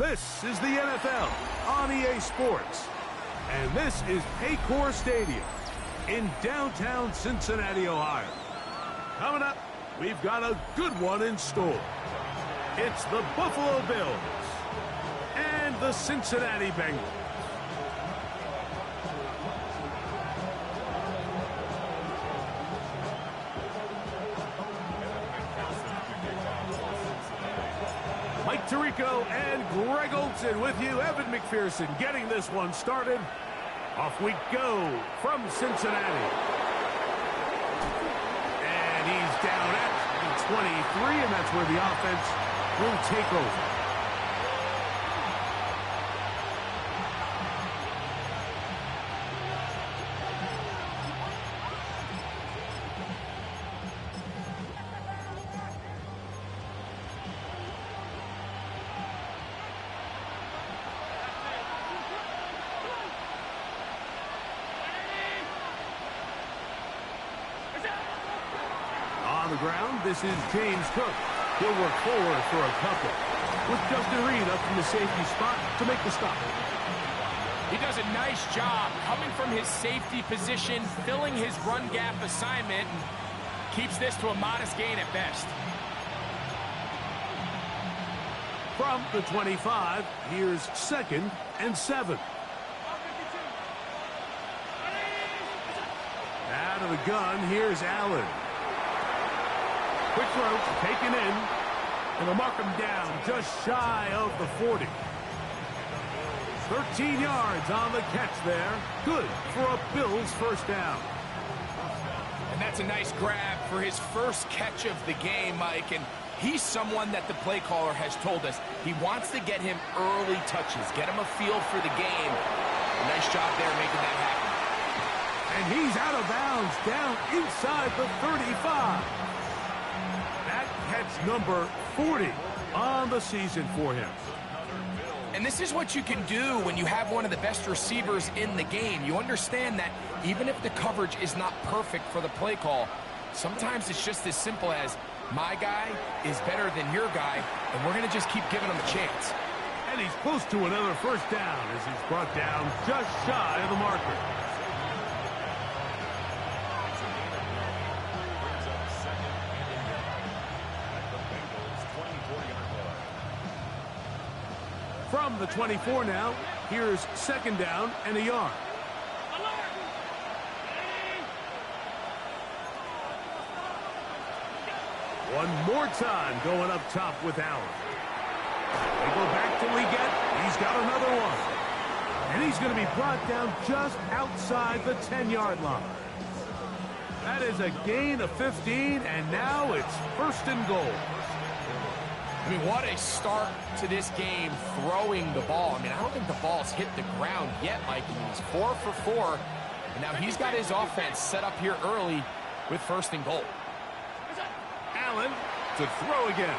This is the NFL on EA Sports. And this is Paycor Stadium in downtown Cincinnati, Ohio. Coming up, we've got a good one in store. It's the Buffalo Bills and the Cincinnati Bengals. Mike Tirico and Greg Olson with you. Evan McPherson getting this one started. Off we go from Cincinnati. And he's down at the 23, and that's where the offense will take over. On the ground, this is James Cook. He'll work forward for a couple. With Justin Reed up from the safety spot to make the stop. He does a nice job coming from his safety position, filling his run gap assignment, and keeps this to a modest gain at best. From the 25, here's 2nd and 7. Out of the gun, here's Allen. Quick throw, taken in, and they'll mark him down just shy of the 40. 13 yards on the catch there. Good for a Bills first down. And that's a nice grab for his first catch of the game, Mike. And he's someone that the play caller has told us he wants to get him early touches, get him a feel for the game. A nice job there making that happen. And he's out of bounds, down inside the 35. That catch number 40 on the season for him. And this is what you can do when you have one of the best receivers in the game. You understand that even if the coverage is not perfect for the play call, sometimes it's just as simple as my guy is better than your guy, and we're going to just keep giving him a chance. And he's close to another first down as he's brought down just shy of the marker. From the 24 now, here's 2nd down and a yard. One more time going up top with Allen. They go back to Leggett. He's got another one. And he's going to be brought down just outside the 10-yard line. That is a gain of 15, and now it's 1st and goal. I mean, what a start to this game throwing the ball. I mean, I don't think the ball's hit the ground yet, Mike. I mean, he's 4 for 4. And now he's got his offense set up here early with 1st and goal. Allen to throw again.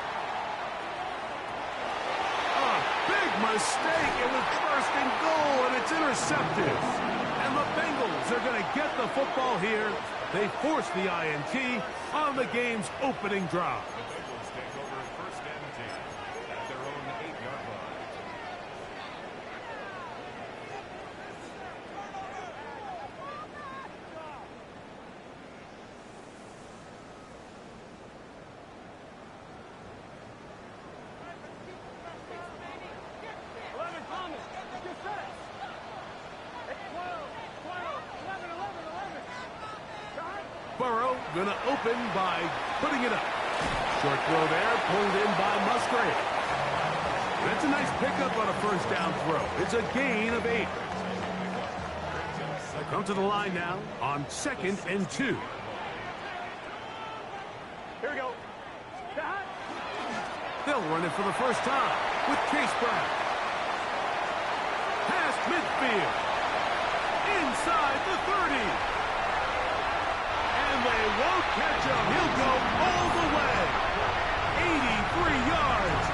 A big mistake. It was 1st and goal, and it's intercepted. And the Bengals are going to get the football here. They force the INT on the game's opening drive. Burrow going to open by putting it up. Short throw there, pulled in by Musgrave. That's a nice pickup on a first down throw. It's a gain of 8. They come to the line now on 2nd and 2. Here we go. They'll run it for the first time with Chase Brown. Past midfield. Inside the 30. And they won't catch him. He'll go all the way. 83 yards.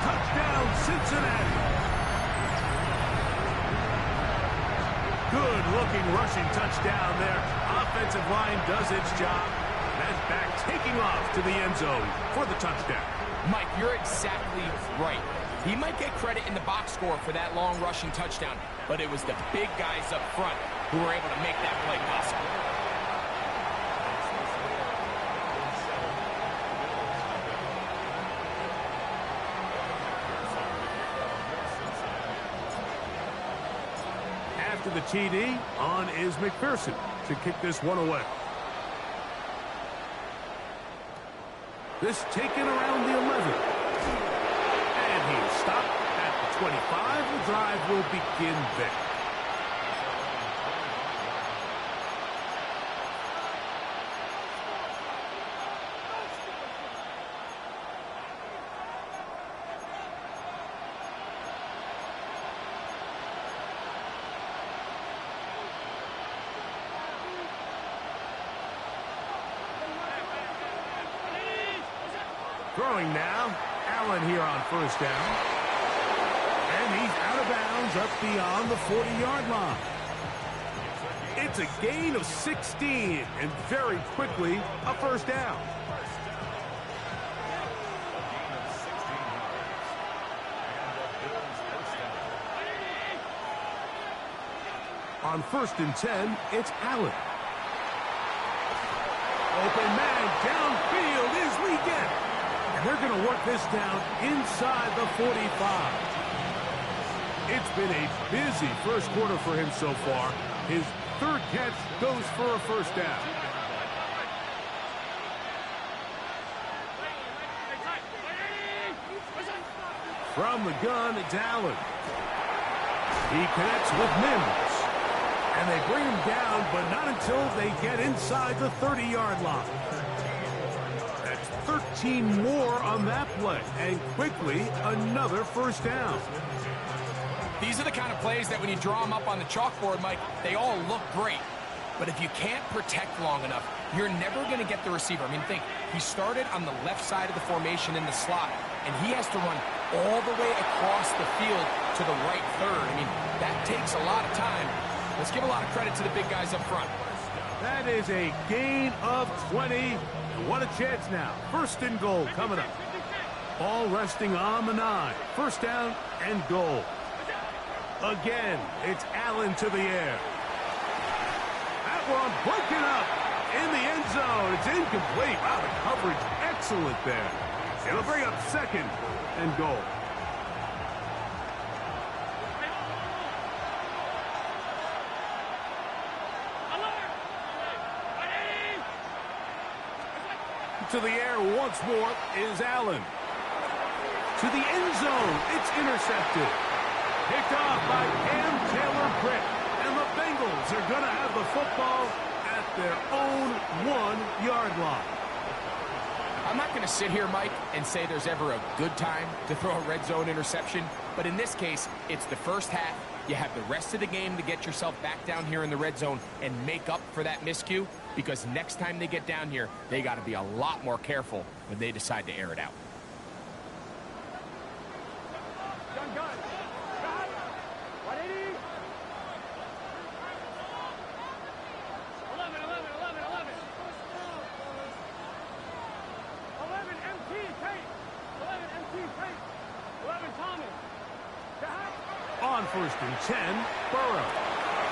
Touchdown, Cincinnati. Good-looking rushing touchdown there. Offensive line does its job. That's back taking off to the end zone for the touchdown. Mike, you're exactly right. He might get credit in the box score for that long rushing touchdown, but it was the big guys up front who were able to make that play possible. After the TD, on is McPherson to kick this one away. This taken around the 11. And he's stopped at the 25. The drive will begin there. Throwing now, Allen here on first down. And he's out of bounds up beyond the 40-yard line. It's a gain of 16, and very quickly, a first down. On 1st and 10, it's Allen. Open man downfield is Weekend. And they're going to work this down inside the 45. It's been a busy first quarter for him so far. His third catch goes for a first down. From the gun, it's Allen. He connects with Mims. And they bring him down, but not until they get inside the 30-yard line. 13 more on that play, and quickly another first down. These are the kind of plays that when you draw them up on the chalkboard, Mike, they all look great. But if you can't protect long enough, you're never going to get the receiver. I mean, think, he started on the left side of the formation in the slot, and he has to run all the way across the field to the right third. I mean, that takes a lot of time. Let's give a lot of credit to the big guys up front. That is a gain of 20. What a chance now. 1st and goal coming up. Ball resting on the 9. First down and goal. Again, it's Allen to the air. That one broken up in the end zone. It's incomplete. Wow, the coverage excellent there. It'll bring up 2nd and goal. To the air once more is Allen. To the end zone, it's intercepted. Picked off by Cam Taylor-Britt. And the Bengals are going to have the football at their own 1-yard line. I'm not going to sit here, Mike, and say there's ever a good time to throw a red zone interception. But in this case, it's the first half. You have the rest of the game to get yourself back down here in the red zone and make up for that miscue, because next time they get down here, they got to be a lot more careful when they decide to air it out. On 1st and 10, Burrow.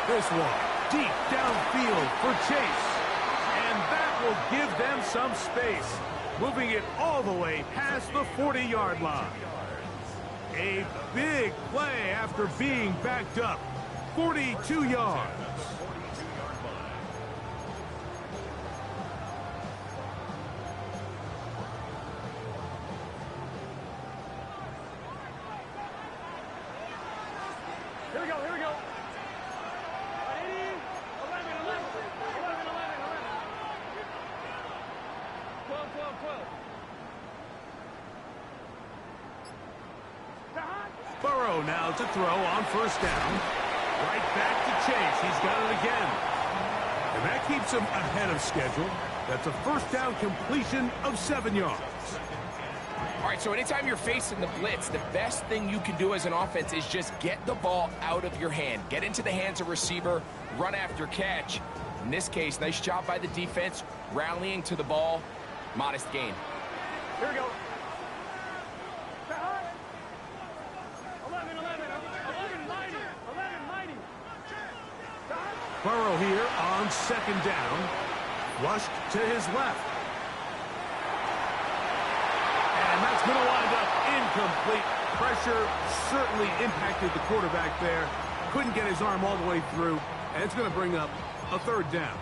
This one deep downfield for Chase. And that will give them some space, moving it all the way past the 40-yard line. A big play after being backed up. 42 yards. Here we go, here we go. 12. Burrow now to throw on 1st down. Right back to Chase. He's got it again. And that keeps him ahead of schedule. That's a 1st down completion of 7 yards. All right, so anytime you're facing the blitz, the best thing you can do as an offense is just get the ball out of your hand. Get into the hands of receiver, run after catch. In this case, nice job by the defense, rallying to the ball. Modest gain. Here we go. Burrow here on second down. Rushed to his left. And that's going to wind up incomplete. Pressure certainly impacted the quarterback there. Couldn't get his arm all the way through. And it's going to bring up a third down.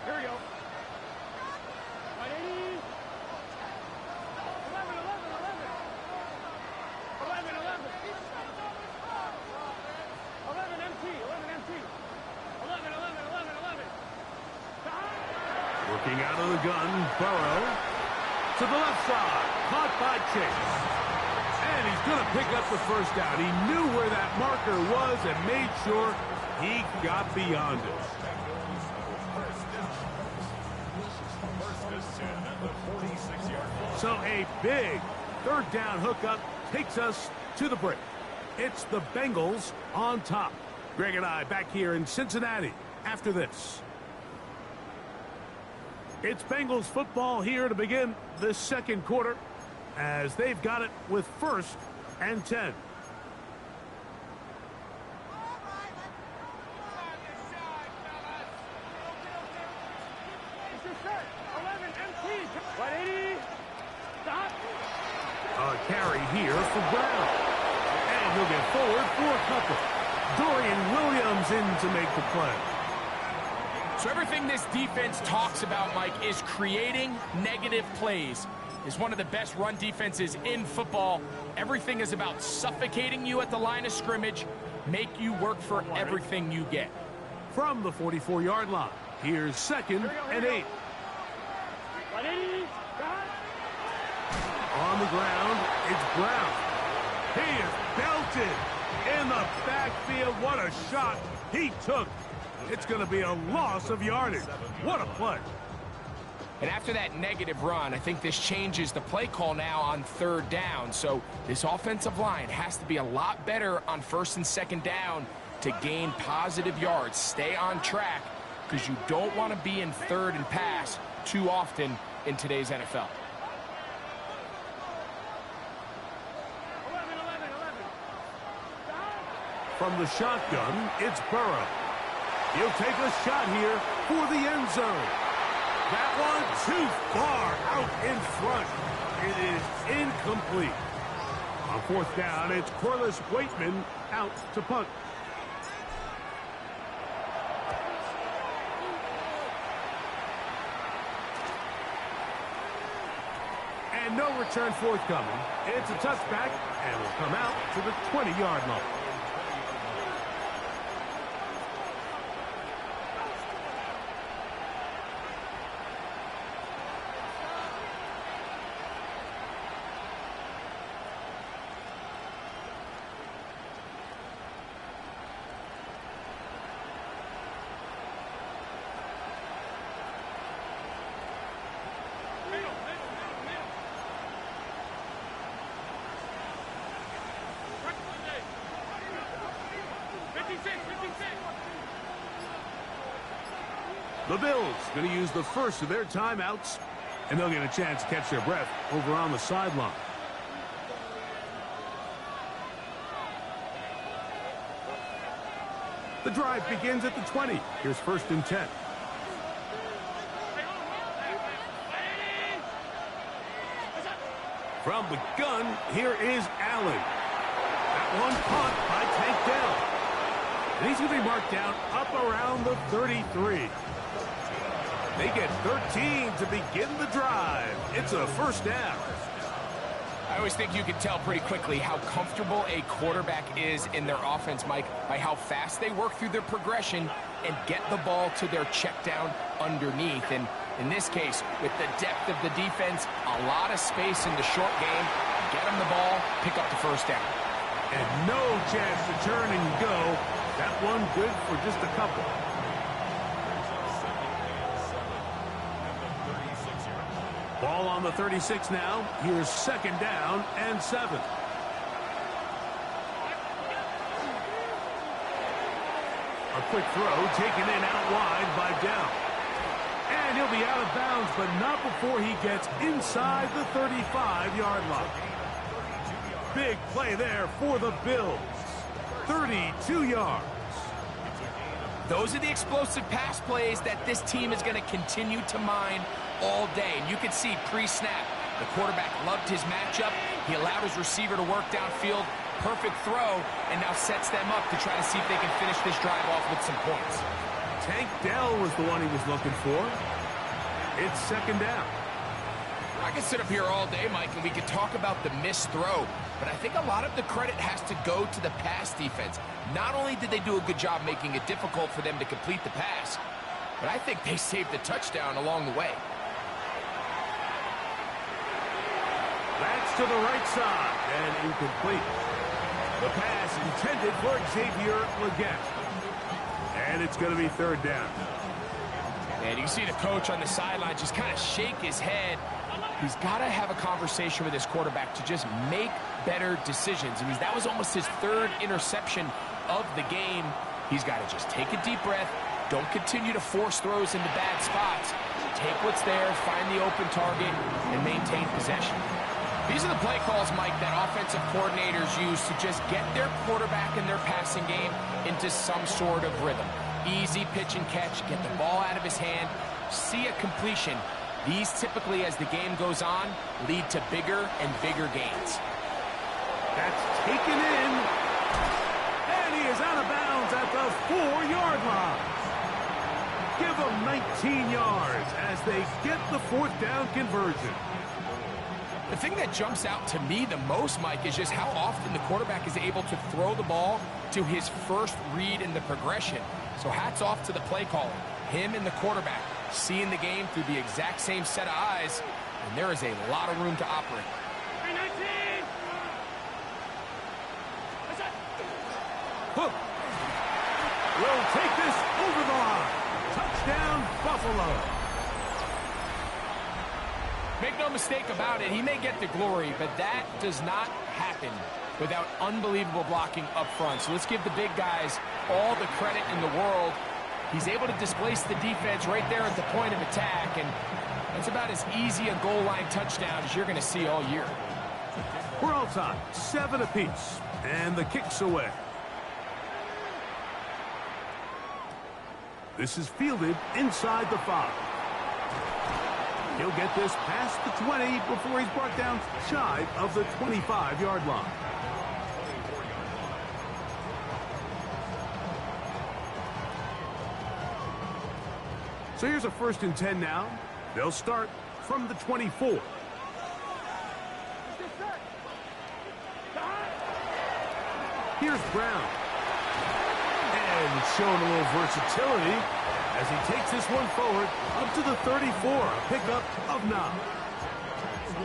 Here we go. 180. 11, 11, 11. 11, 11. 11 MT, 11 MT. 11, 11, 11, 11. Working out of the gun, Burrow to the left side. Caught by Chase. And he's going to pick up the first down. He knew where that marker was and made sure he got beyond it. So a big third down hookup takes us to the break. It's the Bengals on top. Greg and I back here in Cincinnati after this. It's Bengals football here to begin the second quarter as they've got it with 1st and 10. A carry here for Brown. And he'll get forward for a couple. Dorian Williams in to make the play. So everything this defense talks about, Mike, is creating negative plays. Is one of the best run defenses in football. Everything is about suffocating you at the line of scrimmage, make you work for everything you get. From the 44-yard line, here's 2nd and 8. 180. On the ground, it's Brown. He is belted in the backfield. What a shot he took. It's going to be a loss of yardage. What a play. And after that negative run, I think this changes the play call now on 3rd down. So this offensive line has to be a lot better on 1st and 2nd down to gain positive yards. Stay on track because you don't want to be in 3rd and pass too often in today's NFL. 11, 11, 11. From the shotgun, it's Burrow. He'll take a shot here for the end zone. That one too far out in front. It is incomplete. On 4th down, it's Corliss Waitman out to punt. And no return forthcoming. It's a touchback, and will come out to the 20-yard line. The Bills going to use the first of their timeouts, and they'll get a chance to catch their breath over on the sideline. The drive begins at the 20. Here's 1st and 10. From the gun, here is Allen. That one caught by Tank Dell. And he's going to be marked down up around the 33. They get 13 to begin the drive. It's a 1st down. I always think you can tell pretty quickly how comfortable a quarterback is in their offense, Mike, by how fast they work through their progression and get the ball to their check down underneath. And in this case, with the depth of the defense, a lot of space in the short game, get them the ball, pick up the 1st down. And no chance to turn and go. That one good for just a couple. Ball on the 36 now. Here's 2nd down and 7. A quick throw taken in out wide by Dell. And he'll be out of bounds, but not before he gets inside the 35-yard line. Big play there for the Bills. 32 yards. Those are the explosive pass plays that this team is going to continue to mine all day. And you can see pre-snap, the quarterback loved his matchup. He allowed his receiver to work downfield. Perfect throw, and now sets them up to try to see if they can finish this drive off with some points. Tank Dell was the one he was looking for. It's second down. I could sit up here all day, Mike, and we could talk about the missed throw, but I think a lot of the credit has to go to the pass defense. Not only did they do a good job making it difficult for them to complete the pass, but I think they saved the touchdown along the way. That's to the right side and incomplete. The pass intended for Xavier Legette. And it's going to be third down. And you can see the coach on the sideline just kind of shake his head. He's got to have a conversation with his quarterback to just make better decisions. I mean, that was almost his third interception of the game. He's got to just take a deep breath. Don't continue to force throws into bad spots. Take what's there, find the open target, and maintain possession. These are the play calls, Mike, that offensive coordinators use to just get their quarterback and their passing game into some sort of rhythm. Easy pitch and catch, get the ball out of his hand, see a completion. These typically, as the game goes on, lead to bigger and bigger gains. That's taken in. And he is out of bounds at the 4-yard line. Give them 19 yards as they get the fourth down conversion. The thing that jumps out to me the most, Mike, is just how often the quarterback is able to throw the ball to his first read in the progression. So hats off to the play caller, him and the quarterback, seeing the game through the exact same set of eyes, and there is a lot of room to operate. Hook will take this over the line. Touchdown, Buffalo. Make no mistake about it, he may get the glory, but that does not happen without unbelievable blocking up front. So let's give the big guys all the credit in the world. He's able to displace the defense right there at the point of attack, and that's about as easy a goal line touchdown as you're going to see all year. We're all tied, 7 apiece, and the kick's away. This is fielded inside the 5. He'll get this past the 20 before he's brought down shy of the 25-yard line. So here's a 1st and 10 now. They'll start from the 24. Here's Brown. And showing a little versatility as he takes this one forward up to the 34, a pickup of 9.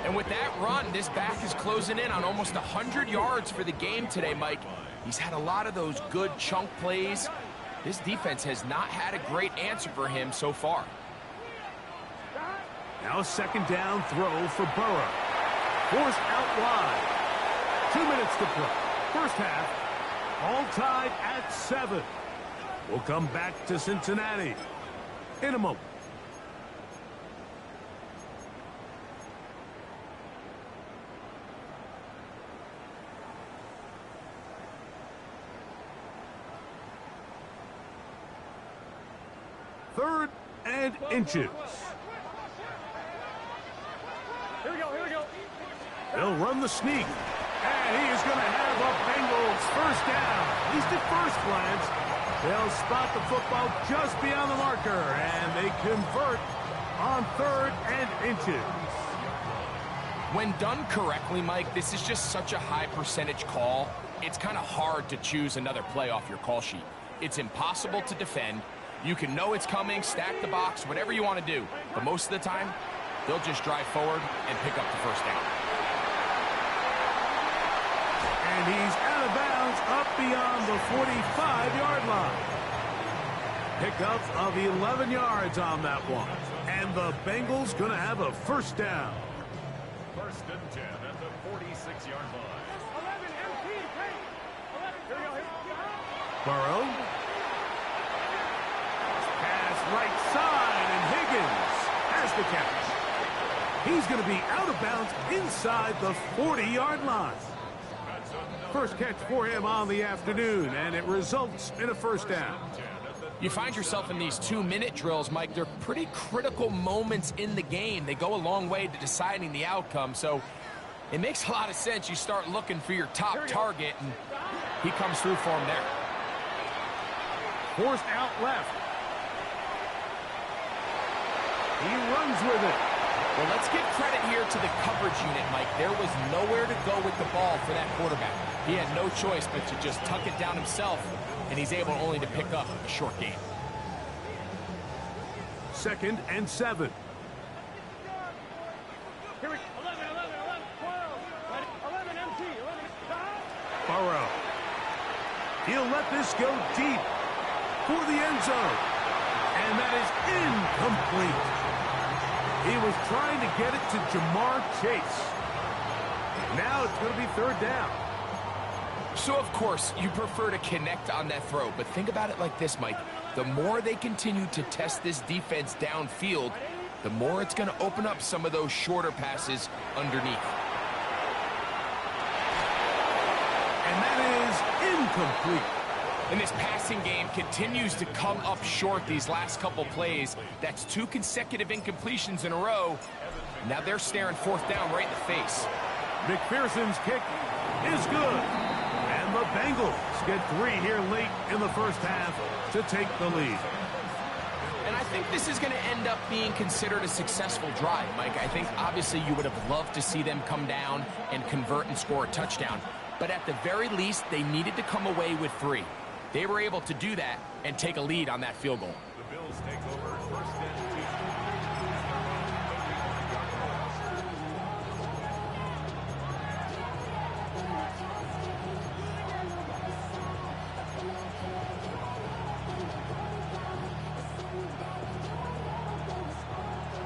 And with that run, this back is closing in on almost 100 yards for the game today, Mike. He's had a lot of those good chunk plays. This defense has not had a great answer for him so far. Now a 2nd down throw for Burrow. Forced out wide. 2 minutes to play. First half, all tied at 7. We'll come back to Cincinnati in a moment. Third and inches. Here we go, here we go. They'll run the sneak. And he is going to have a Bengals first down. At least at first glance. They'll spot the football just beyond the marker, and they convert on 3rd and inches. When done correctly, Mike, this is just such a high percentage call. It's kind of hard to choose another play off your call sheet. It's impossible to defend. You can know it's coming, stack the box, whatever you want to do. But most of the time, they'll just drive forward and pick up the first down. And he's out of bounds up beyond the 45-yard line. Pickup of 11 yards on that one. And the Bengals going to have a first down. 1st and 10 at the 46-yard line. 11, MT, take. 11, here we go, here we go. Burrow. Pass right side, and Higgins has the catch. He's going to be out of bounds inside the 40-yard line. First catch for him on the afternoon, and it results in a first down. You find yourself in these 2-minute drills, Mike. They're pretty critical moments in the game. They go a long way to deciding the outcome, so it makes a lot of sense. You start looking for your top target, and he comes through for him there. Forced out left. He runs with it. Well, let's give credit here to the coverage unit, Mike. There was nowhere to go with the ball for that quarterback. He had no choice but to just tuck it down himself, and he's able only to pick up a short gain. 2nd and 7. Here we 11, 11, 11, 12. 11 MT, 11. Burrow. He'll let this go deep for the end zone. And that is incomplete. He was trying to get it to Jamar Chase. Now it's going to be 3rd down. So, of course, you prefer to connect on that throw, but think about it like this, Mike. The more they continue to test this defense downfield, the more it's going to open up some of those shorter passes underneath. And that is incomplete. And this passing game continues to come up short these last couple plays. That's 2 consecutive incompletions in a row. Now they're staring 4th down right in the face. McPherson's kick is good. And the Bengals get 3 here late in the first half to take the lead. And I think this is going to end up being considered a successful drive, Mike. I think obviously you would have loved to see them come down and convert and score a touchdown. But at the very least, they needed to come away with 3. They were able to do that and take a lead on that field goal. The Bills take over 1st and 2.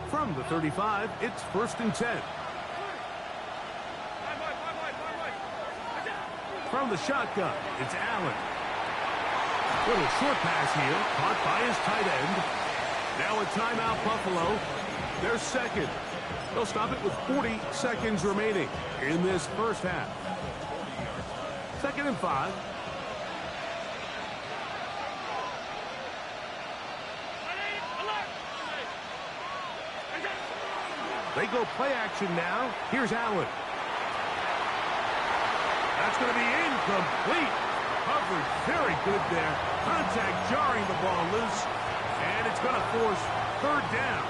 From the 35, it's 1st and 10. From the shotgun, it's Allen. Little short pass here, caught by his tight end. Now a timeout, Buffalo. They're 2nd. They'll stop it with 40 seconds remaining in this first half. 2nd and 5. They go play action now. Here's Allen. That's going to be incomplete. Coverage very good there. Contact jarring the ball loose. And it's going to force 3rd down.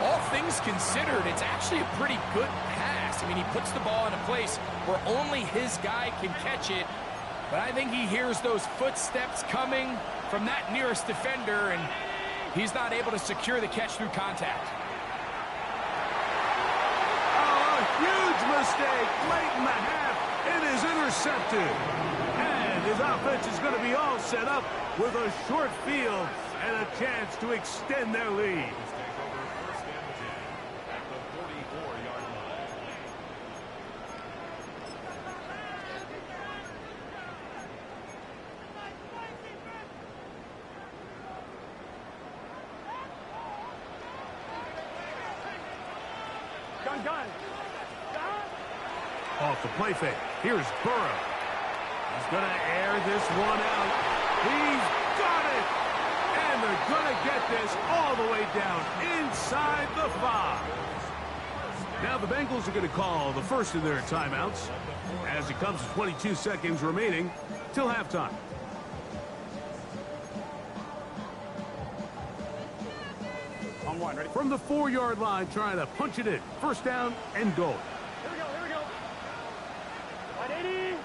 All things considered, it's actually a pretty good pass. I mean, he puts the ball in a place where only his guy can catch it. But I think he hears those footsteps coming from that nearest defender, and he's not able to secure the catch through contact. Oh, a huge mistake late in the half. It is intercepted. And his offense is going to be all set up with a short field and a chance to extend their lead. Take over 1st and 10 at the 44-yard line. Gun. Off the play fake. Here's Burrow. He's going to air this one out. He's got it! And they're going to get this all the way down inside the 5. Now the Bengals are going to call the first of their timeouts as it comes to 22 seconds remaining till halftime. On 1, ready? From the 4-yard line, trying to punch it in. 1st down and goal. Here we go. 180.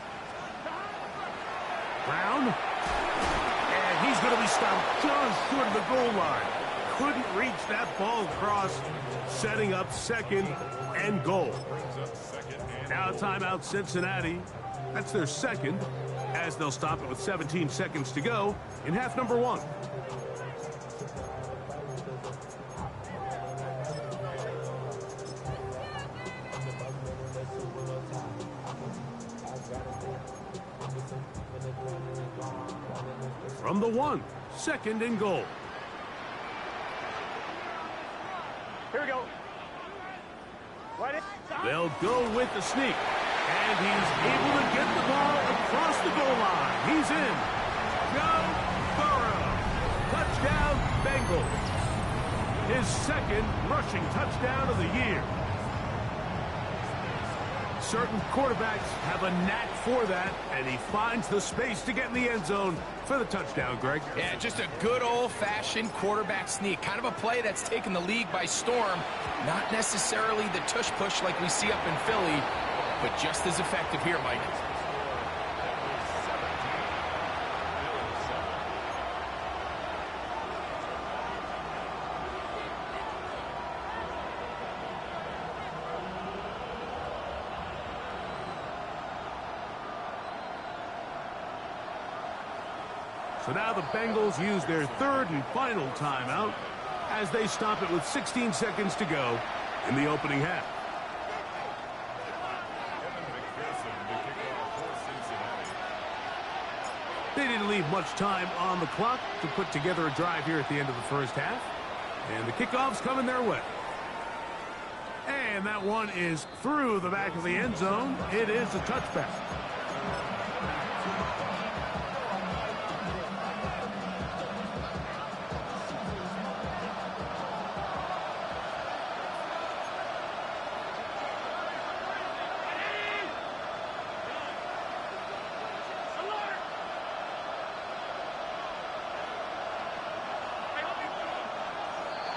Brown. And he's going to be stopped just short of the goal line. Couldn't reach that ball across, setting up 2nd and goal. Now timeout Cincinnati. That's their 2nd, as they'll stop it with 17 seconds to go in half number 1. From the 1, 2nd and goal. Here we go. They'll go with the sneak. And he's able to get the ball across the goal line. He's in. Joe Burrow. Touchdown, Bengals. His second rushing touchdown of the year. Certain quarterbacks have a knack for that, and he finds the space to get in the end zone for the touchdown, Greg. Yeah, just a good old-fashioned quarterback sneak. Kind of a play that's taken the league by storm. Not necessarily the tush-push like we see up in Philly, but just as effective here, Mike. So now the Bengals use their third and final timeout as they stop it with 16 seconds to go in the opening half. They didn't leave much time on the clock to put together a drive here at the end of the first half. And the kickoff's coming their way. And that one is through the back of the end zone. It is a touchback.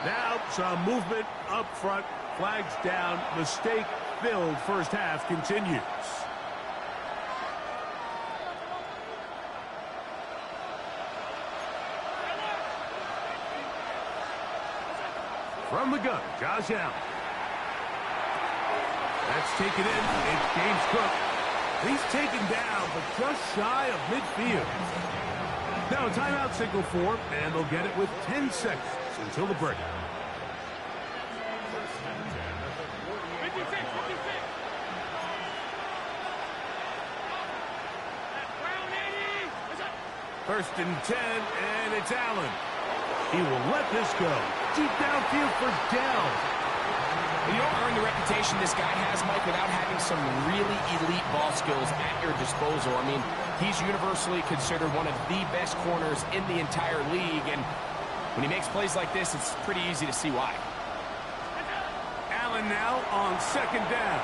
Now some movement up front. Flags down. Mistake-filled first half continues. From the gun, Josh Allen. That's taken in. It's James Cook. He's taken down, but just shy of midfield. Now a timeout signal for, and they'll get it with 10 seconds until the break. 56, 56. First and 10, and it's Allen. He will let this go. Deep downfield for Dell. You don't earn the reputation this guy has, Mike, without having some really elite ball skills at your disposal. I mean, he's universally considered one of the best corners in the entire league, and when he makes plays like this, it's pretty easy to see why. Allen now on second down.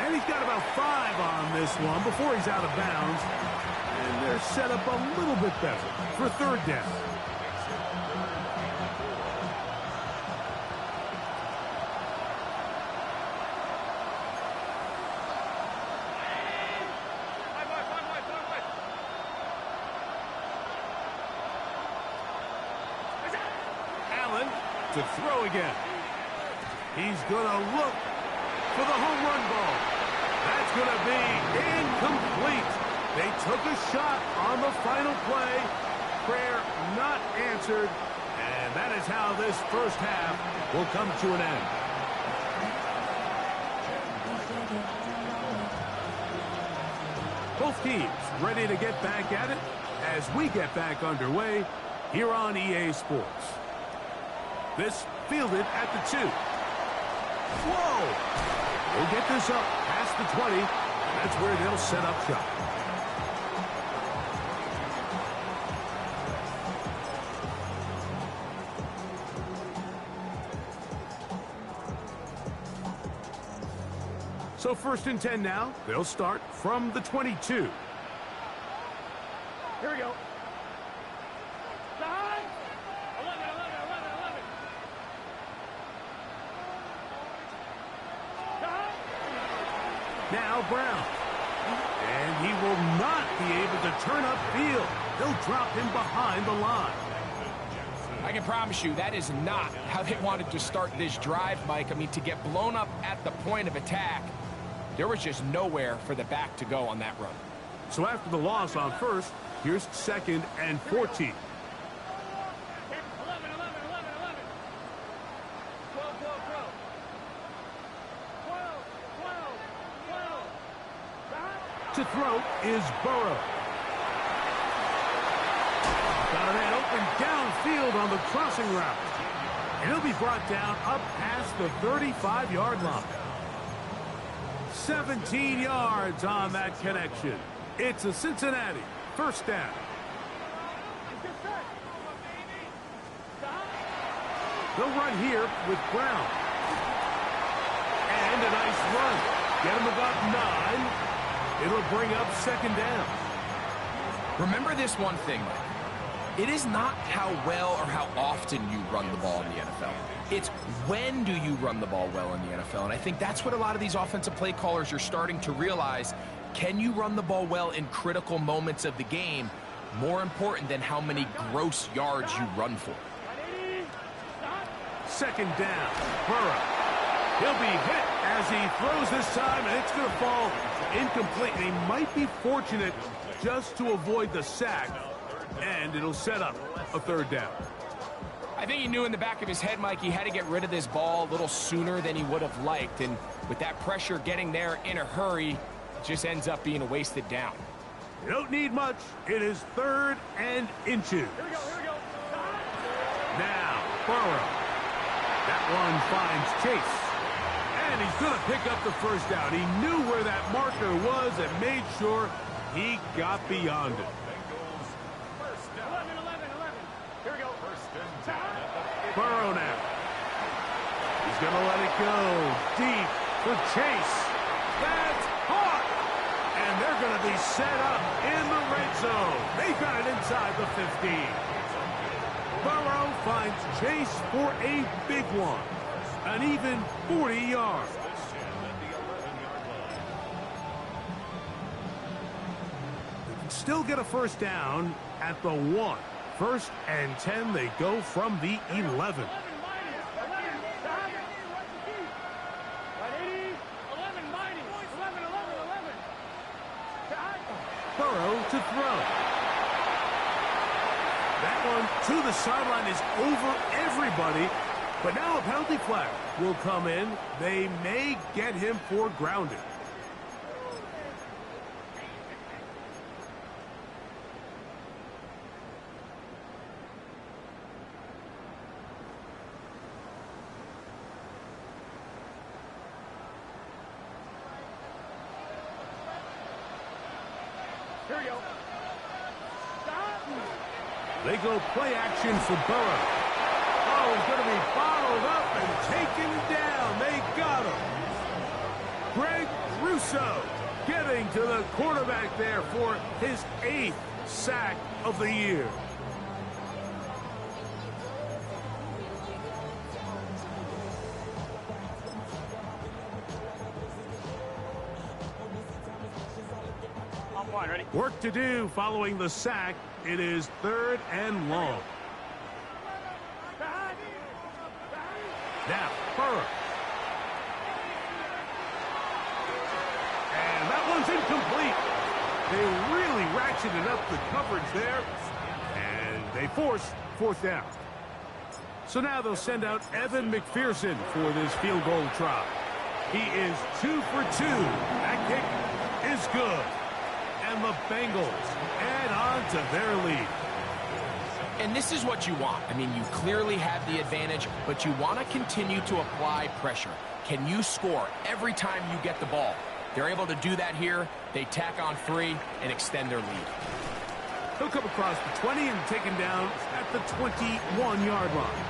And he's got about 5 on this one before he's out of bounds. And they're set up a little bit better for third down. Allen to throw again. He's going to look for the home run ball. That's going to be incomplete. They took a shot on the final play. Prayer not answered. And that is how this first half will come to an end. Both teams ready to get back at it as we get back underway here on EA Sports. This fielded at the 2. Whoa! They'll get this up past the 20. That's where they'll set up shop. So first and 10 now. They'll start from the 22. Here we go. 11, 11, 11, 11. Now Brown. And he will not be able to turn upfield. They'll drop him behind the line. I can promise you that is not how they wanted to start this drive, Mike. I mean, to get blown up at the point of attack, there was just nowhere for the back to go on that run. So after the loss on first, here's second and 14. 11, 11, 11, 11, 11. 12, 12, 12. 12, 12, 12. To throw is Burrow. Got a man open downfield on the crossing route. And he'll be brought down up past the 35-yard line. 17 yards on that connection. It's a Cincinnati first down. They'll run here with Brown. And a nice run. Get him about 9. It'll bring up second down. Remember this one thing, Mike. It is not how well or how often you run the ball in the NFL. It's when do you run the ball well in the NFL. And I think that's what a lot of these offensive play callers are starting to realize. Can you run the ball well in critical moments of the game? More important than how many gross yards you run for. Second down. Burrow. He'll be hit as he throws this time, and it's going to fall incomplete. And he might be fortunate just to avoid the sack, and it'll set up a third down. I think he knew in the back of his head, Mike, he had to get rid of this ball a little sooner than he would have liked. And with that pressure getting there in a hurry, it just ends up being a wasted down. You don't need much. It is 3rd and inches. Here we go. Now, Burrow. That one finds Chase. And he's going to pick up the first down. He knew where that marker was and made sure he got beyond it. 11. Here we go. Burrow now. He's going to let it go. Deep for Chase. That's caught. And they're going to be set up in the red zone. They got it inside the 15. Burrow finds Chase for a big one. An even 40 yards. They can still get a first down at the 1. 1st and 10, they go from the 11. Burrow to throw. That one to the sideline is over everybody. But now a penalty flag will come in. They may get him for grounding. Here we go. They go play action for Burrow. Oh, he's going to be followed up and taken down. They got him. Greg Rousseau getting to the quarterback there for his 8th sack of the year. Ready? Work to do following the sack. It is 3rd and long. Now, Burrow. And that one's incomplete. They really ratcheted up the coverage there. And they force 4th down. So now they'll send out Evan McPherson for this field goal try. He is 2 for 2. That kick is good. And the Bengals add on to their lead. And this is what you want. I mean, you clearly have the advantage, but you want to continue to apply pressure. Can you score every time you get the ball? They're able to do that here. They tack on 3 and extend their lead. He'll come across the 20 and taken down at the 21-yard line.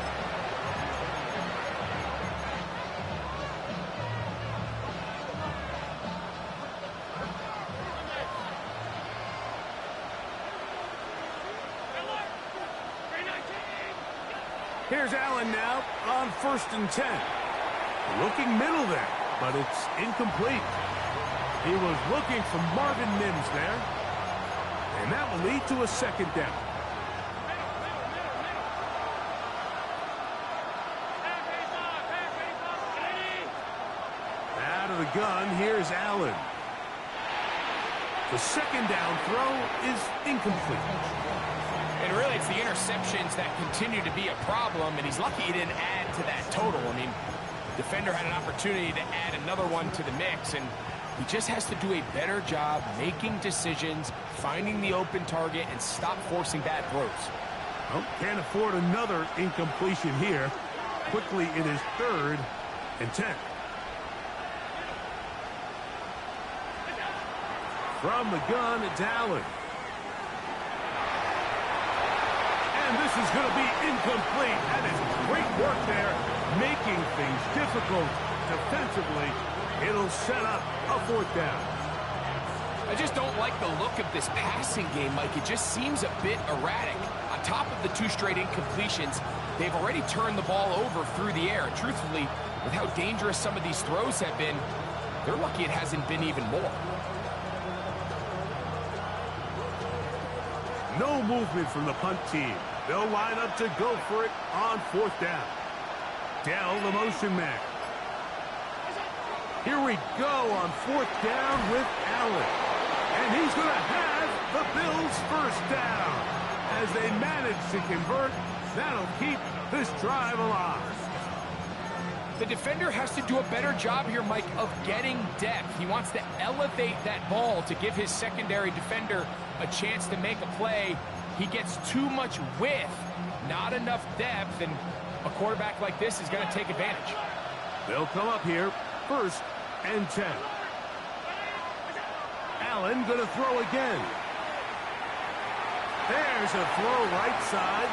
Here's Allen now on 1st and 10. Looking middle there, but it's incomplete. He was looking for Marvin Mims there. And that will lead to a 2nd down. Out of the gun, here's Allen. The 2nd down throw is incomplete. And really, it's the interceptions that continue to be a problem, and he's lucky he didn't add to that total. I mean, the defender had an opportunity to add another one to the mix, and he just has to do a better job making decisions, finding the open target, and stop forcing bad throws. Well, can't afford another incompletion here. Quickly, it is 3rd and 10. From the gun, it's Allen. And this is going to be incomplete. That is great work there, making things difficult defensively. It'll set up a 4th down. I just don't like the look of this passing game, Mike. It just seems a bit erratic. On top of the 2 straight incompletions, they've already turned the ball over through the air. Truthfully, with how dangerous some of these throws have been, they're lucky it hasn't been even more. No movement from the punt team. They'll line up to go for it on 4th down. Dell, the motion man. Here we go on 4th down with Allen. And he's going to have the Bills' 1st down. As they manage to convert, that'll keep this drive alive. The defender has to do a better job here, Mike, of getting depth. He wants to elevate that ball to give his secondary defender a chance to make a play. He gets too much width, not enough depth, and a quarterback like this is going to take advantage. They'll come up here, 1st and 10. Allen going to throw again. There's a throw right side.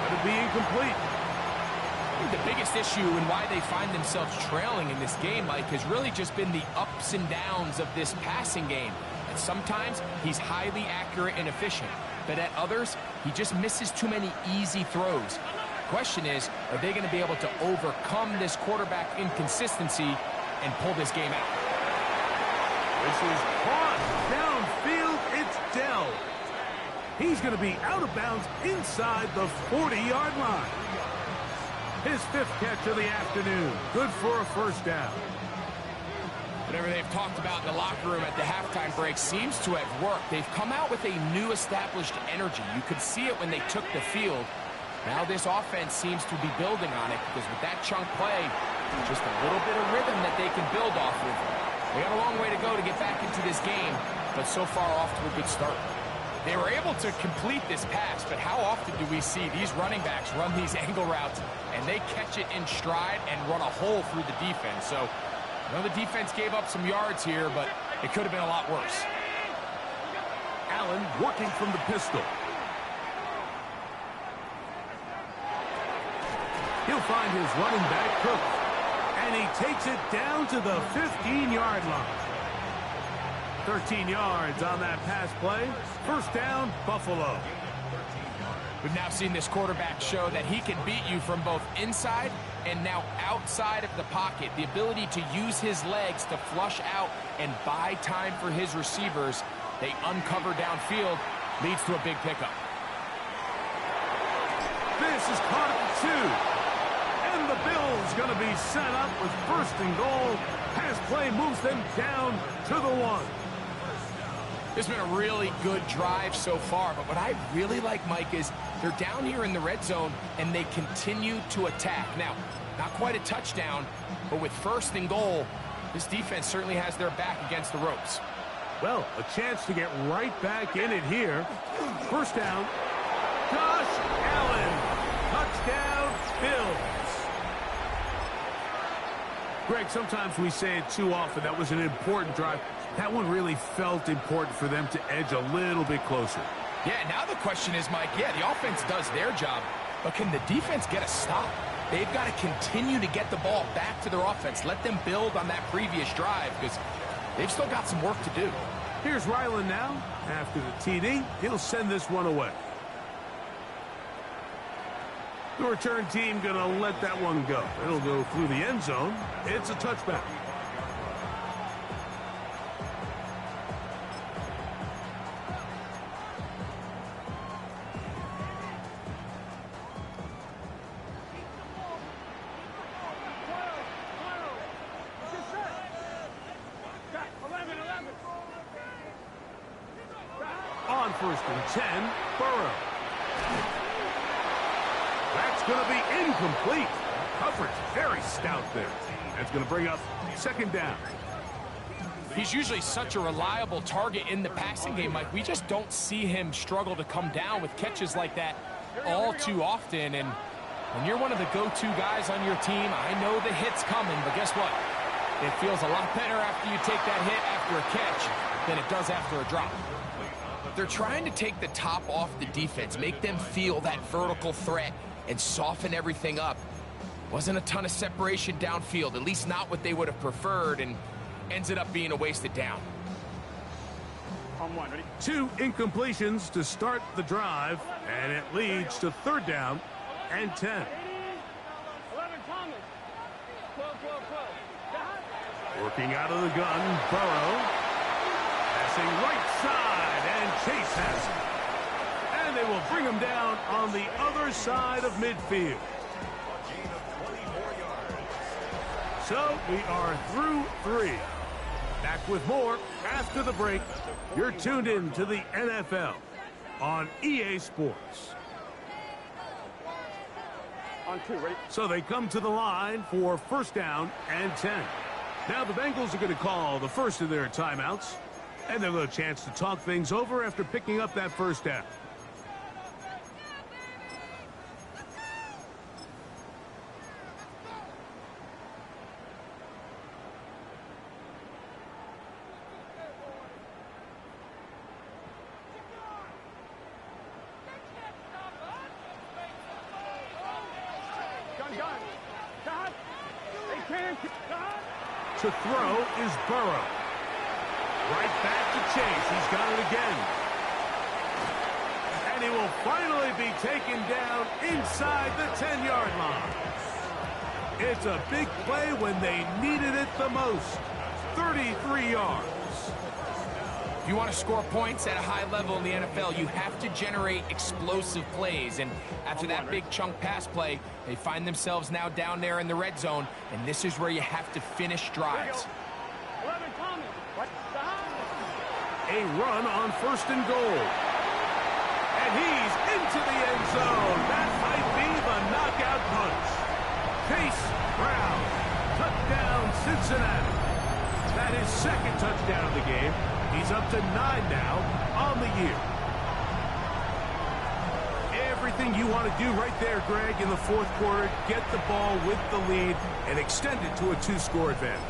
Going to be incomplete. I think the biggest issue and why they find themselves trailing in this game, Mike, has really just been the ups and downs of this passing game. And sometimes he's highly accurate and efficient, but at others, he just misses too many easy throws. The question is, are they going to be able to overcome this quarterback inconsistency and pull this game out? This is caught downfield. It's Dell. He's going to be out of bounds inside the 40-yard line. His 5th catch of the afternoon. Good for a 1st down. Whatever they've talked about in the locker room at the halftime break seems to have worked. They've come out with a new established energy. You could see it when they took the field. Now this offense seems to be building on it because with that chunk play, just a little bit of rhythm that they can build off of. They got a long way to go to get back into this game, but so far off to a good start. They were able to complete this pass, but how often do we see these running backs run these angle routes and they catch it in stride and run a hole through the defense? So I know the defense gave up some yards here, but it could have been a lot worse. Allen working from the pistol. He'll find his running back, Cook. And he takes it down to the 15-yard line. 13 yards on that pass play. 1st down, Buffalo. We've now seen this quarterback show that he can beat you from both inside and now outside of the pocket. The ability to use his legs to flush out and buy time for his receivers. They uncover downfield, leads to a big pickup. This is caught at 2. And the Bills going to be set up with 1st and goal. Pass play moves them down to the 1. It's been a really good drive so far, but what I really like, Mike, is they're down here in the red zone, and they continue to attack. Now, not quite a touchdown, but with 1st and goal, this defense certainly has their back against the ropes. Well, a chance to get right back in it here. 1st down, Josh Allen. Touchdown, Bills. Greg, sometimes we say it too often. That was an important drive. That one really felt important for them to edge a little bit closer. Yeah, now the question is, Mike, yeah, the offense does their job, but can the defense get a stop? They've got to continue to get the ball back to their offense. Let them build on that previous drive because they've still got some work to do. Here's Ryland now. After the TD, he'll send this one away. The return team going to let that one go. It'll go through the end zone. It's a touchback. On 1st and 10, Burrow. That's going to be incomplete. Coverage very stout there. That's going to bring up 2nd down. He's usually such a reliable target in the passing game, Mike. We just don't see him struggle to come down with catches like that all too often. And when you're one of the go-to guys on your team, I know the hit's coming, but guess what? It feels a lot better after you take that hit, after a catch than it does after a drop. They're trying to take the top off the defense, make them feel that vertical threat, and soften everything up. Wasn't a ton of separation downfield, at least not what they would have preferred, and ends it up being a wasted down. On one, ready? 2 incompletions to start the drive, and it leads to 3rd down and 10. 11, Thomas. 12, 12, 12. Got Working out of the gun, Burrow. Passing right side, and Chase has it. And they will bring him down on the other side of midfield. So we are through 3. Back with more after the break. You're tuned in to the NFL on EA Sports. on 2, ready? So they come to the line for 1st down and 10. Now the Bengals are going to call the first of their timeouts, and they'll have a chance to talk things over after picking up that 1st down. To throw is Burrow. Right back to Chase. He's got it again. And he will finally be taken down inside the 10-yard line. It's a big play when they needed it the most. 33 yards. If you want to score points at a high level in the NFL, you have to generate explosive plays. And after that big chunk pass play, they find themselves now down there in the red zone. And this is where you have to finish drives. 11, Thomas. What? A run on 1st and goal. And he's into the end zone. That might be the knockout punch. Chase Brown. Touchdown, Cincinnati. That is 2nd touchdown of the game. He's up to 9 now on the year. Everything you want to do right there, Greg, in the 4th quarter, get the ball with the lead and extend it to a 2-score advantage.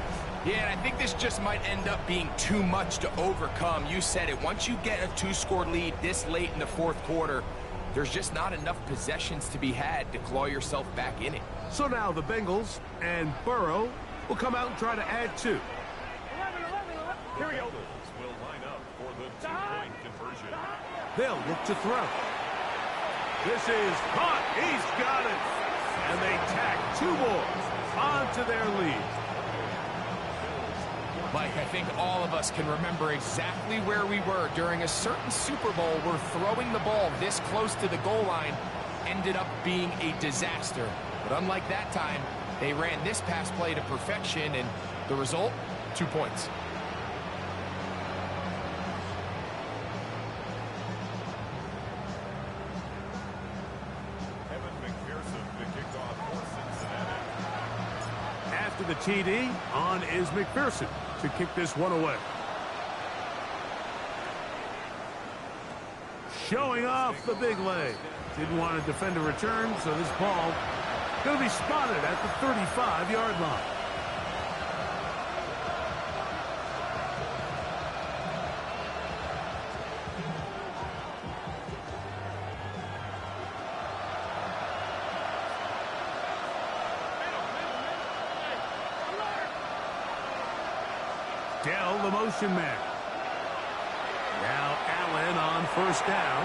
Yeah, and I think this just might end up being too much to overcome. You said it. Once you get a 2-score lead this late in the 4th quarter, there's just not enough possessions to be had to claw yourself back in it. So now the Bengals and Burrow will come out and try to add 2. 11. Here we go. Will line up for the 2-point conversion. They'll look to throw. This is caught. He's got it. And they tack 2 more onto their lead. Mike, I think all of us can remember exactly where we were during a certain Super Bowl where throwing the ball this close to the goal line ended up being a disaster. But unlike that time, they ran this pass play to perfection, and the result, 2 points. After the TD, on is McPherson to kick this one away. Showing off the big leg. Didn't want to defend a return, so this ball going to be spotted at the 35-yard line. Dell, the motion man. Now Allen on 1st down.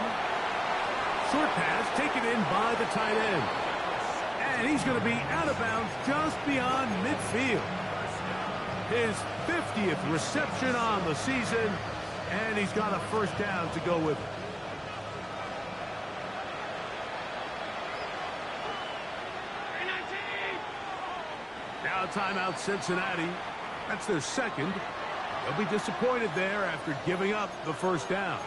Short pass taken in by the tight end. And he's going to be out of bounds just beyond midfield. His 50th reception on the season, and he's got a 1st down to go with it. Now timeout Cincinnati. That's their 2nd. They'll be disappointed there after giving up the 1st down.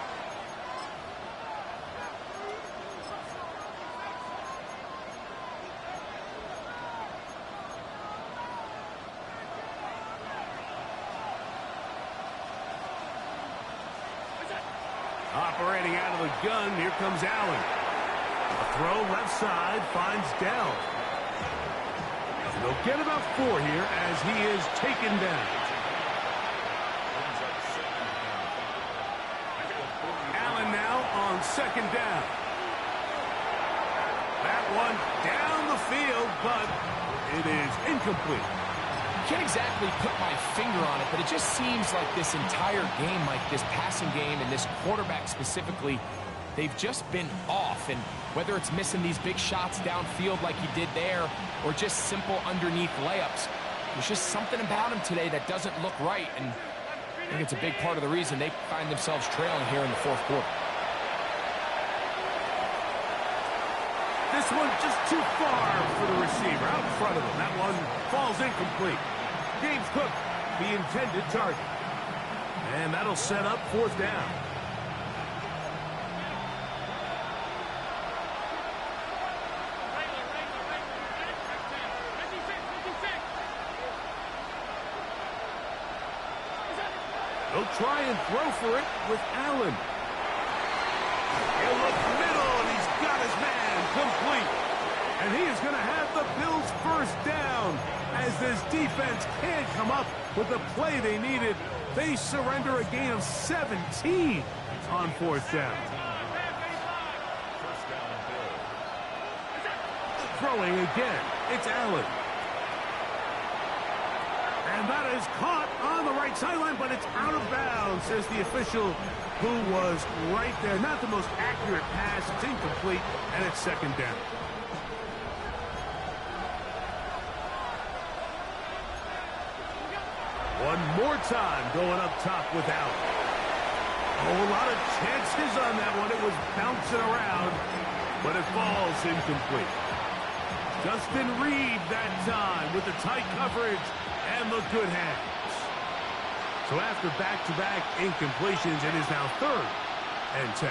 Operating out of the gun, here comes Allen. A throw left side finds Dell. They'll get about 4 here as he is taken down. second down. That one down the field, but it is incomplete. I can't exactly put my finger on it, but it just seems like this entire game, like this passing game and this quarterback specifically, they've just been off. And whether it's missing these big shots downfield like he did there or just simple underneath layups, there's just something about him today that doesn't look right. And I think it's a big part of the reason they find themselves trailing here in the fourth quarter. This one just too far for the receiver out in front of him. That one falls incomplete. James Cook, the intended target. And that'll set up fourth down. He'll try and throw for it with Allen. He'll look middle, and he's got his man complete. And he is going to have the Bills first down as this defense can't come up with the play they needed. They surrender a gain of 17 on fourth down. Throwing again, it's Allen. And that is caught on the right sideline, but it's out of bounds, says the official who was right there. Not the most accurate pass. It's incomplete, and it's second down. One more time going up top with Allen. Oh, a lot of chances on that one. It was bouncing around, but it falls incomplete. Justin Reed that time with the tight coverage and the good hands. So after back-to-back incompletions, it is now 3rd and 10.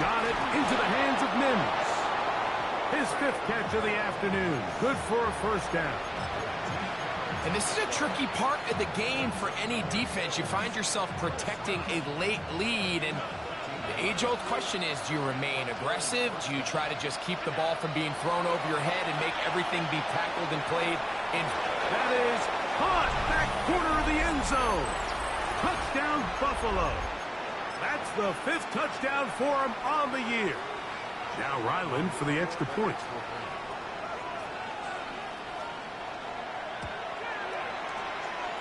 Got it into the hands of Mims. His 5th catch of the afternoon. Good for a first down. And this is a tricky part of the game for any defense. You find yourself protecting a late lead, and the age-old question is, do you remain aggressive? Do you try to just keep the ball from being thrown over your head and make everything be tackled and played in? That is caught back corner of the end zone. Touchdown, Buffalo. That's the 5th touchdown for him on the year. Now Ryland for the extra point.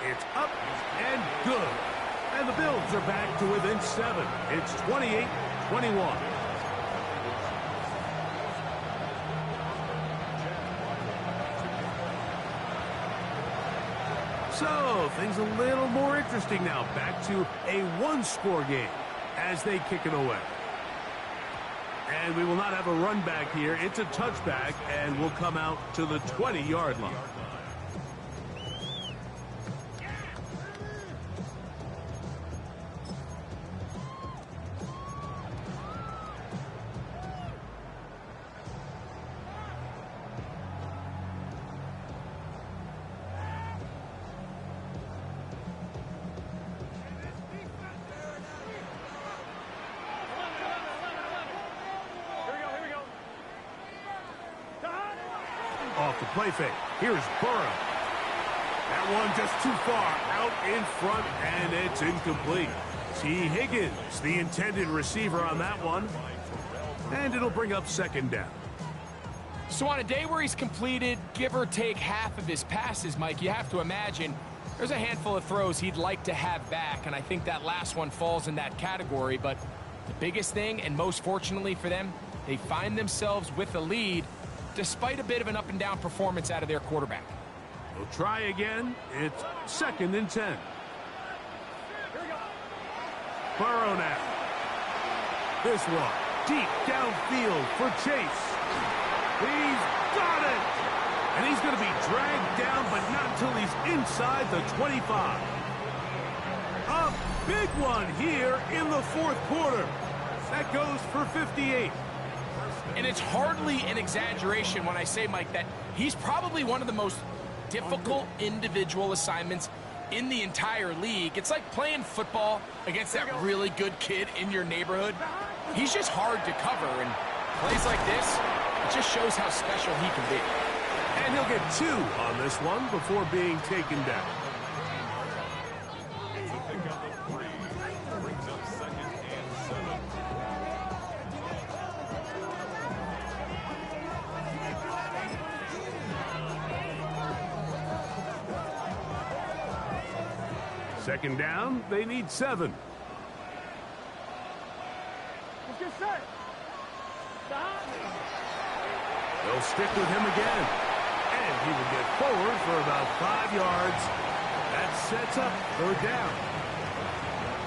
It's up and good. And the Bills are back to within 7. It's 28-21. So, things a little more interesting now. Back to a one-score game as they kick it away. And we will not have a run back here. It's a touchback, and we'll come out to the 20-yard line. Off the play fake. Here's Burrow. That one just too far out in front, and it's incomplete. T. Higgins, the intended receiver on that one. And it'll bring up second down. So on a day where he's completed, give or take half of his passes, Mike, you have to imagine there's a handful of throws he'd like to have back, and I think that last one falls in that category. But the biggest thing, and most fortunately for them, they find themselves with a lead despite a bit of an up-and-down performance out of their quarterback. We'll try again. It's 2nd and 10. Burrow now. This one deep downfield for Chase. He's got it! And he's going to be dragged down, but not until he's inside the 25. A big one here in the fourth quarter. That goes for 58. And it's hardly an exaggeration when I say, Mike, that he's probably one of the most difficult individual assignments in the entire league. It's like playing football against that really good kid in your neighborhood. He's just hard to cover, and plays like this, it just shows how special he can be. And he'll get 2 on this one before being taken down. Second down, they need 7. Let's get set. Stop. They'll stick with him again. And he will get forward for about 5 yards. That sets up third down.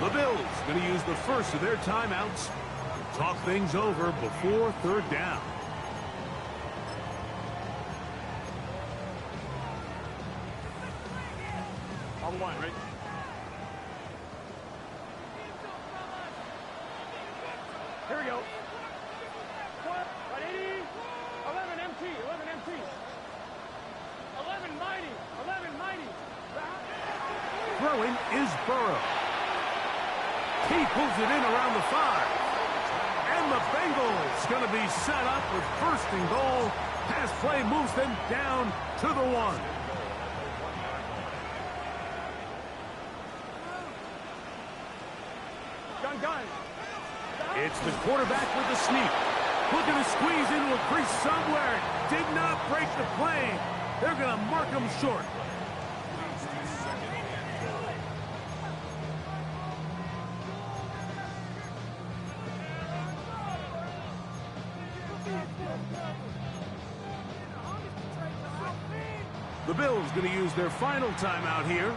The Bills going to use the first of their timeouts to talk things over before third down. On the line, right? Here we go. Right, 80. 11 MT. 11 MT. 11 mighty. 11 mighty. Throwing is Burrow. He pulls it in around the 5. And the Bengals going to be set up with first and goal. Pass play moves them down to the 1. Gun. It's the quarterback with the sneak. Looking to squeeze into a crease somewhere. Did not break the plane. They're going to mark him short. The Bills going to use their final timeout here,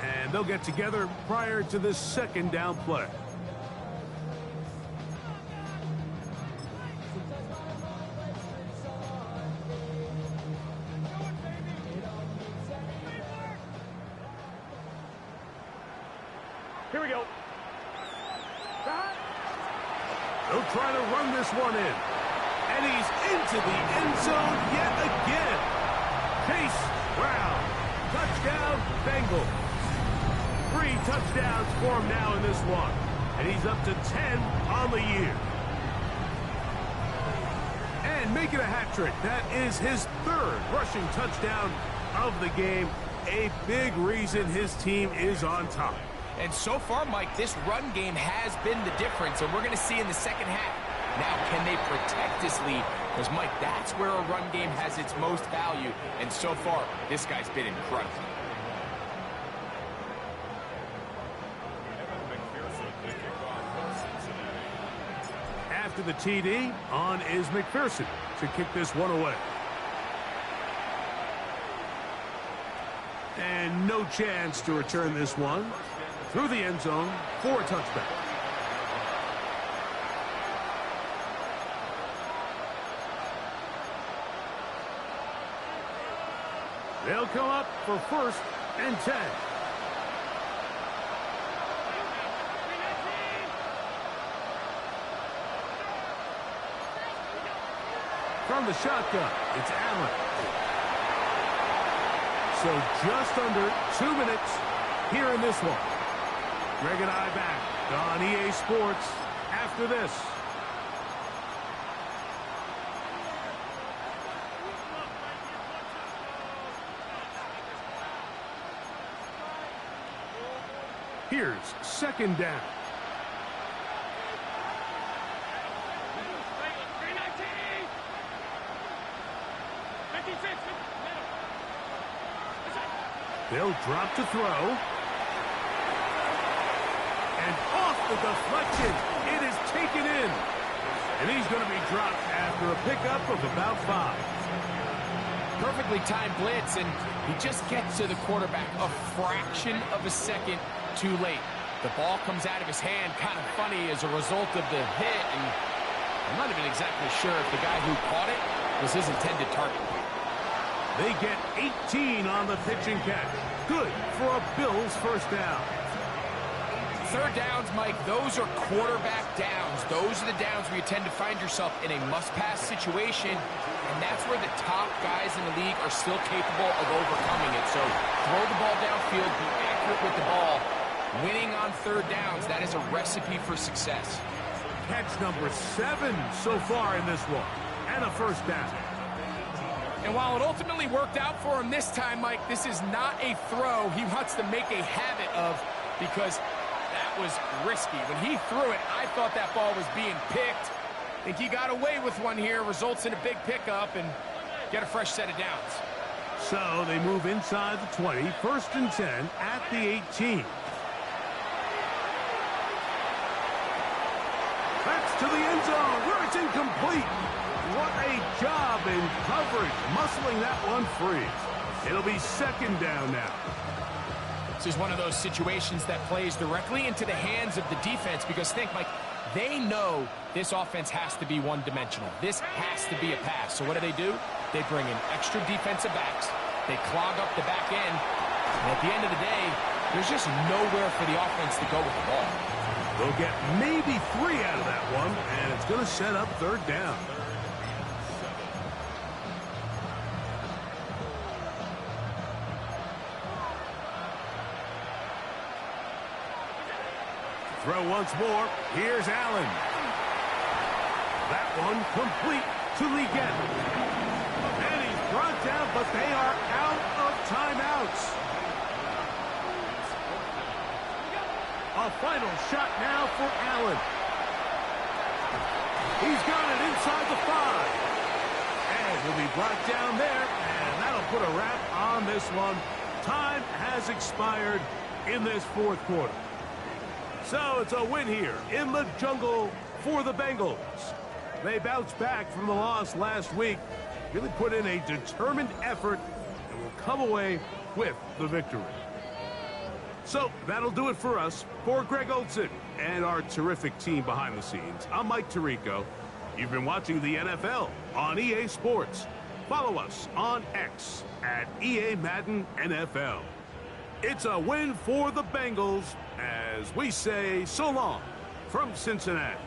and they'll get together prior to this second down play. Here we go. They'll try to run this one in. And he's into the end zone yet again. Chase Brown. Touchdown, Bengals. 3 touchdowns for him now in this one. And he's up to 10 on the year. And making a hat trick. That is his 3rd rushing touchdown of the game. A big reason his team is on top. And so far, Mike, this run game has been the difference, and we're going to see in the second half. Now, can they protect this lead? Because, Mike, that's where a run game has its most value, and so far, this guy's been incredible. After the TD, on is McPherson to kick this one away. And no chance to return this one through the end zone for a touchback. They'll come up for first and 10. From the shotgun, it's Allen. So just under 2 minutes here in this one. Greg and I back on EA Sports after this. Here's second down. They'll drop to throw. And off the deflection, it is taken in. And he's going to be dropped after a pickup of about 5. Perfectly timed blitz, and he just gets to the quarterback a fraction of a second too late. The ball comes out of his hand kind of funny as a result of the hit, and I'm not even exactly sure if the guy who caught it was his intended target. They get 18 on the pitch and catch. Good for a Bills first down. Third downs, Mike, those are quarterback downs. Those are the downs where you tend to find yourself in a must-pass situation, and that's where the top guys in the league are still capable of overcoming it. So throw the ball downfield, be accurate with the ball. Winning on third downs, that is a recipe for success. Catch number 7 so far in this one, and a first down. And while it ultimately worked out for him this time, Mike, this is not a throw he wants to make a habit of, because that was risky. When he threw it, I thought that ball was being picked. I think he got away with one here, results in a big pickup, and get a fresh set of downs. So they move inside the 20, first and 10 at the 18. to the end zone where it's incomplete. What a job in coverage, muscling that one free. It'll be second down now. This is one of those situations that plays directly into the hands of the defense because think, Mike, they know this offense has to be one-dimensional. This has to be a pass. So what do? They bring in extra defensive backs. They clog up the back end. And at the end of the day, there's just nowhere for the offense to go with the ball. They'll get maybe 3 out of that one, and it's going to set up third down. Throw once more. Here's Allen. That one complete to Liget. And he's brought down, but they are out of timeouts. A final shot now for Allen. He's got it inside the 5. And he'll be brought down there, and that'll put a wrap on this one. Time has expired in this fourth quarter. So it's a win here in the jungle for the Bengals. They bounced back from the loss last week, really put in a determined effort, and will come away with the victory. So that'll do it for us. For Greg Olsen and our terrific team behind the scenes, I'm Mike Tirico. You've been watching the NFL on EA Sports. Follow us on X at EA Madden NFL. It's a win for the Bengals as we say so long from Cincinnati.